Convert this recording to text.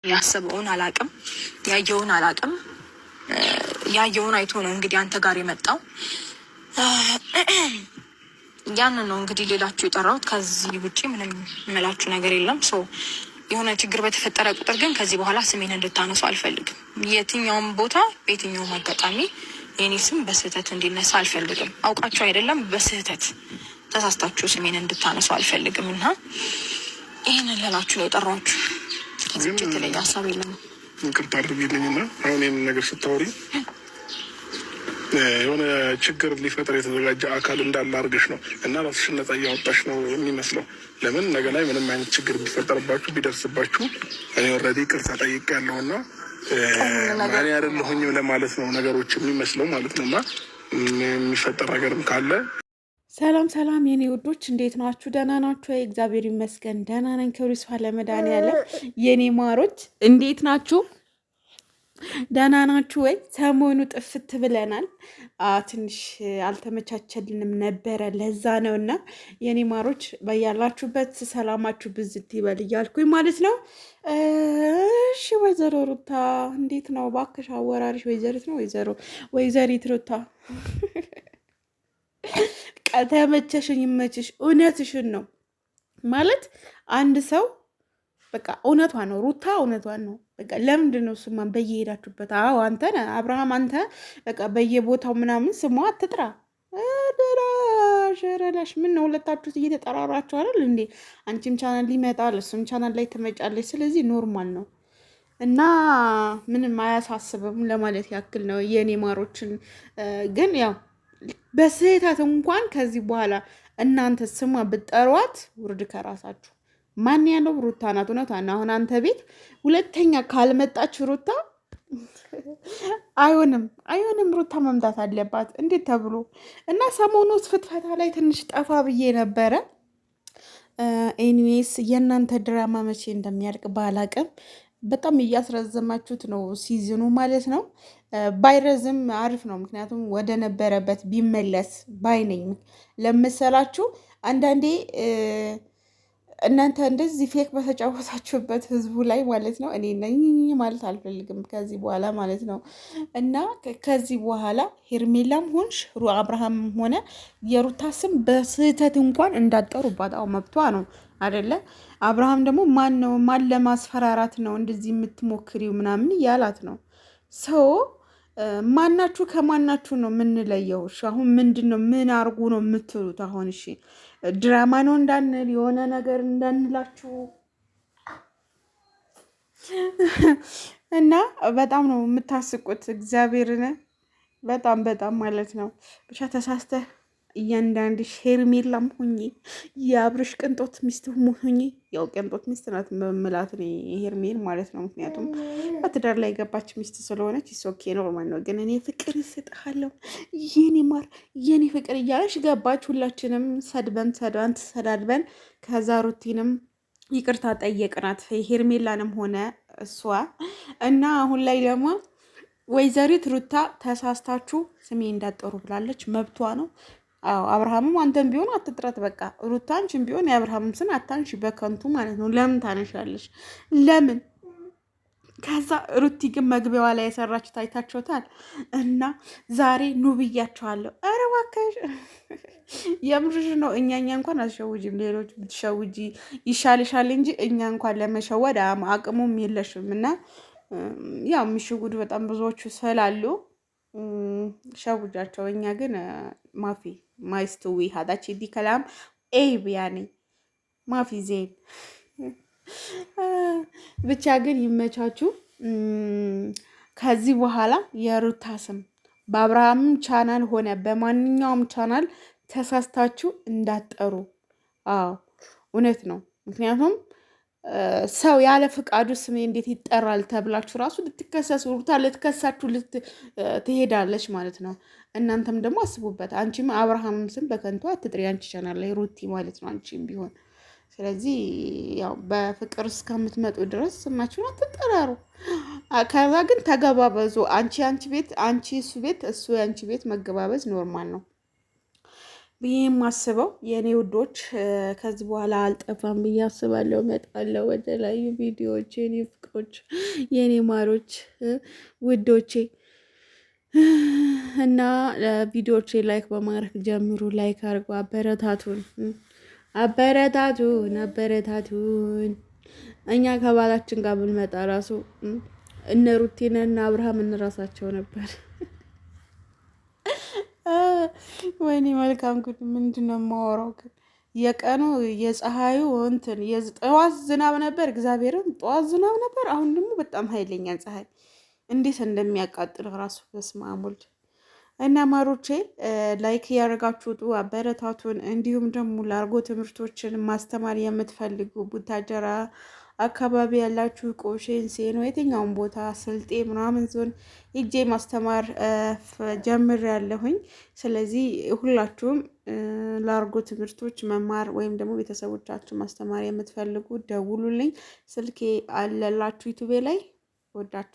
ያሰበውን አላቅም፣ ያየውን አላቅም። ያየውን አይቶ ነው እንግዲህ አንተ ጋር የመጣው። ያንን ነው እንግዲህ ሌላችሁ የጠራሁት። ከዚህ ውጪ ምንም የምላችሁ ነገር የለም። የሆነ ችግር በተፈጠረ ቁጥር ግን ከዚህ በኋላ ስሜን እንድታነሱ አልፈልግም። የትኛውም ቦታ በየትኛውም አጋጣሚ የኔ ስም በስህተት እንዲነሳ አልፈልግም። አውቃችሁ አይደለም፣ በስህተት ተሳስታችሁ ስሜን እንድታነሱ አልፈልግም እና ይህንን ልላችሁ ነው የጠራችሁ። ከዚህ ውጭ የተለየ ሀሳብ የለም። ይቅርታ አድርጊልኝና አሁን ይህንን ነገር ስታወሪ የሆነ ችግር ሊፈጠር የተዘጋጀ አካል እንዳለ አድርገሽ ነው እና ራስሽን ነጻ እያወጣሽ ነው የሚመስለው። ለምን ነገ ላይ ምንም አይነት ችግር ቢፈጠርባችሁ ቢደርስባችሁ እኔ ኦልሬዲ ይቅርታ ጠይቄያለሁ እና እኔ አይደለሁኝም ለማለት ነው ነገሮች የሚመስለው ማለት ነው። እና የሚፈጠር ነገርም ካለ ሰላም ሰላም የኔ ውዶች እንዴት ናችሁ? ደህና ናችሁ? እግዚአብሔር ይመስገን ደህና ነኝ። ክብሩ ይስፋ ለመድኃኒዓለም። የኔ ማሮች እንዴት ናችሁ? ደህና ናችሁ ወይ? ሰሞኑ ጥፍት ብለናል። ትንሽ አልተመቻቸልንም ነበረ፣ ለዛ ነው እና የኔ ማሮች በያላችሁበት ሰላማችሁ ብዝት ይበል እያልኩኝ ማለት ነው። እሺ ወይዘሮ ሩታ እንዴት ነው? እባክሽ አወራሪሽ ወይዘሪት ነው ወይዘሪት ሩታ ተመቸሽኝ፣ ይመችሽ። እውነትሽን ነው ማለት አንድ ሰው በቃ እውነቷ ነው። ሩታ እውነቷን ነው። በቃ ለምንድን ነው ስሟን በየሄዳችሁበት? አዎ አንተ አብርሃም፣ አንተ በቃ በየቦታው ምናምን ስሟ አትጥራ። ደራሽ ምን ነው ሁለታችሁት እየተጠራራችሁ አይደል እንዴ? አንቺም ቻናል ሊመጣል፣ እሱም ቻናል ላይ ትመጫለች። ስለዚህ ኖርማል ነው እና ምንም አያሳስብም ለማለት ያክል ነው የኔ ማሮችን። ግን ያው በስህተት እንኳን ከዚህ በኋላ እናንተ ስሟ ብትጠሯት ውርድ ከራሳችሁ። ማን ያለው? ሩታ ናት። እውነቷን ነው። አሁን አንተ ቤት ሁለተኛ ካልመጣች ሩታ አይሆንም። ሩታ መምጣት አለባት። እንዴት ተብሎ እና ሰሞኑ ፍትፈታ ላይ ትንሽ ጠፋ ብዬ ነበረ። ኤኒዌይስ የእናንተ ድራማ መቼ እንደሚያልቅ ባላቅም በጣም እያስረዘማችሁት ነው ሲዝኑ ማለት ነው። ባይረዝም አሪፍ ነው። ምክንያቱም ወደ ነበረበት ቢመለስ ባይነኝ ለመሰላችሁ። አንዳንዴ እናንተ እንደዚህ ፌክ በተጫወታችሁበት ህዝቡ ላይ ማለት ነው። እኔ ነኝ ማለት አልፈልግም ከዚህ በኋላ ማለት ነው። እና ከዚህ በኋላ ሄርሜላም ሆንሽ አብርሃም ሆነ የሩታ ስም በስህተት እንኳን እንዳጠሩባት አው መብቷ ነው አይደለ? አብርሃም ደግሞ ማን ለማስፈራራት ነው እንደዚህ የምትሞክሪው ምናምን እያላት ነው። ሰው ማናችሁ ከማናችሁ ነው የምንለየው? እሺ አሁን ምንድን ነው ምን አርጉ ነው የምትሉት? አሁን እሺ ድራማ ነው እንዳንል የሆነ ነገር እንዳንላችሁ እና በጣም ነው የምታስቁት። እግዚአብሔርን በጣም ማለት ነው። ብቻ ተሳስተህ እያንዳንድሽ ሄርሜላም ሁኚ የአብርሽ ቅንጦት ሚስት ሁኚ። ያው ቅንጦት ሚስት ናት መምላት ሄርሜል ማለት ነው። ምክንያቱም በትዳር ላይ የገባች ሚስት ስለሆነች ኦኬ ኖርማል ነው። ግን እኔ ፍቅር ይስጥሃለሁ የኔ ማር የኔ ፍቅር እያለሽ ገባች። ሁላችንም ተሰዳድበን ከዛ ሩቲንም ይቅርታ ጠየቅናት፣ ሄርሜላንም ሆነ እሷ እና አሁን ላይ ደግሞ ወይዘሪት ሩታ ተሳስታችሁ ስሜ እንዳጠሩ ብላለች። መብቷ ነው። አዎ አብርሃምም አንተም ቢሆን አትጥረት። በቃ ሩታ አንቺም ቢሆን የአብርሃምም ስም አታንሺ በከንቱ ማለት ነው። ለምን ታነሻለሽ? ለምን? ከዛ ሩቲ ግን መግቢያዋ ላይ የሰራችሁ ታይታችኋታል። እና ዛሬ ኑ ብያችኋለሁ። ኧረ እባክሽ የምርሽ ነው። እኛ እንኳን አትሸውጂም። ሌሎች ብትሸውጂ ይሻልሻል እንጂ እኛ እንኳን ለመሸወድ አቅሙም የለሽም። እና ያው የሚሸውዱ በጣም ብዙዎቹ ስላሉ ሸውጃቸው። እኛ ግን ማፊ ማይስትዊ ሀዳች ዲ ከላም ኤብ ያኔ ማፊ ዜን ብቻ ግን ይመቻችሁ። ከዚህ በኋላ የሩታ ስም በአብርሃምም ቻናል ሆነ በማንኛውም ቻናል ተሳስታችሁ እንዳጠሩ። አዎ እውነት ነው። ምክንያቱም ሰው ያለ ፍቃዱ ስሜ እንዴት ይጠራል ተብላችሁ ራሱ ልትከሰሱ ሩታ ልትከሳችሁ ትሄዳለች ማለት ነው። እናንተም ደግሞ አስቡበት። አንቺም አብርሃምም ስም በከንቱ አትጥሪ። አንቺ ቻናል ላይ ሩቲ ማለት ነው አንቺም ቢሆን። ስለዚህ ያው በፍቅር እስከምትመጡ ድረስ ስማችሁን አትጠራሩ። ከዛ ግን ተገባበዙ። አንቺ ቤት አንቺ እሱ ቤት እሱ የአንቺ ቤት መገባበዝ ኖርማል ነው ብዬ የማስበው የእኔ ውዶች። ከዚህ በኋላ አልጠፋም ብዬ አስባለሁ። እመጣለሁ ወደ ላይ ቪዲዮዎች የኔ ፍቅር ምርጦች፣ የኔ ማሮች፣ ውዶቼ እና ቪዲዮቼ ላይክ በማድረግ ጀምሩ። ላይክ አድርጎ አበረታቱን። እኛ ከባላችን ጋር ብንመጣ ራሱ እነ ሩቲን እና አብርሃም እንራሳቸው ነበር። ወይኔ መልካም ጉድ! ምንድን ነው የማወራው ግን? የቀኑ የፀሐዩ እንትን ጠዋት ዝናብ ነበር፣ እግዚአብሔርን ጠዋት ዝናብ ነበር። አሁን ደግሞ በጣም ኃይለኛ ፀሐይ እንዴት እንደሚያቃጥል ራሱ በስመ አብ ወልድ። እና ማሮቼ ላይክ እያደረጋችሁ ውጡ፣ አበረታቱን። እንዲሁም ደግሞ ላርጎ ትምህርቶችን ማስተማር የምትፈልጉ ቡታጀራ አካባቢ ያላችሁ ቆሼን፣ ሴኖ፣ የትኛውን ቦታ ስልጤ ምናምን ዞን ሂጄ ማስተማር ጀምር ያለሁኝ። ስለዚህ ሁላችሁም ላርጎ ትምህርቶች መማር ወይም ደግሞ ቤተሰቦቻችሁ ማስተማር የምትፈልጉ ደውሉልኝ። ስልኬ አለላችሁ ዩቱቤ ላይ። ወዳችሁ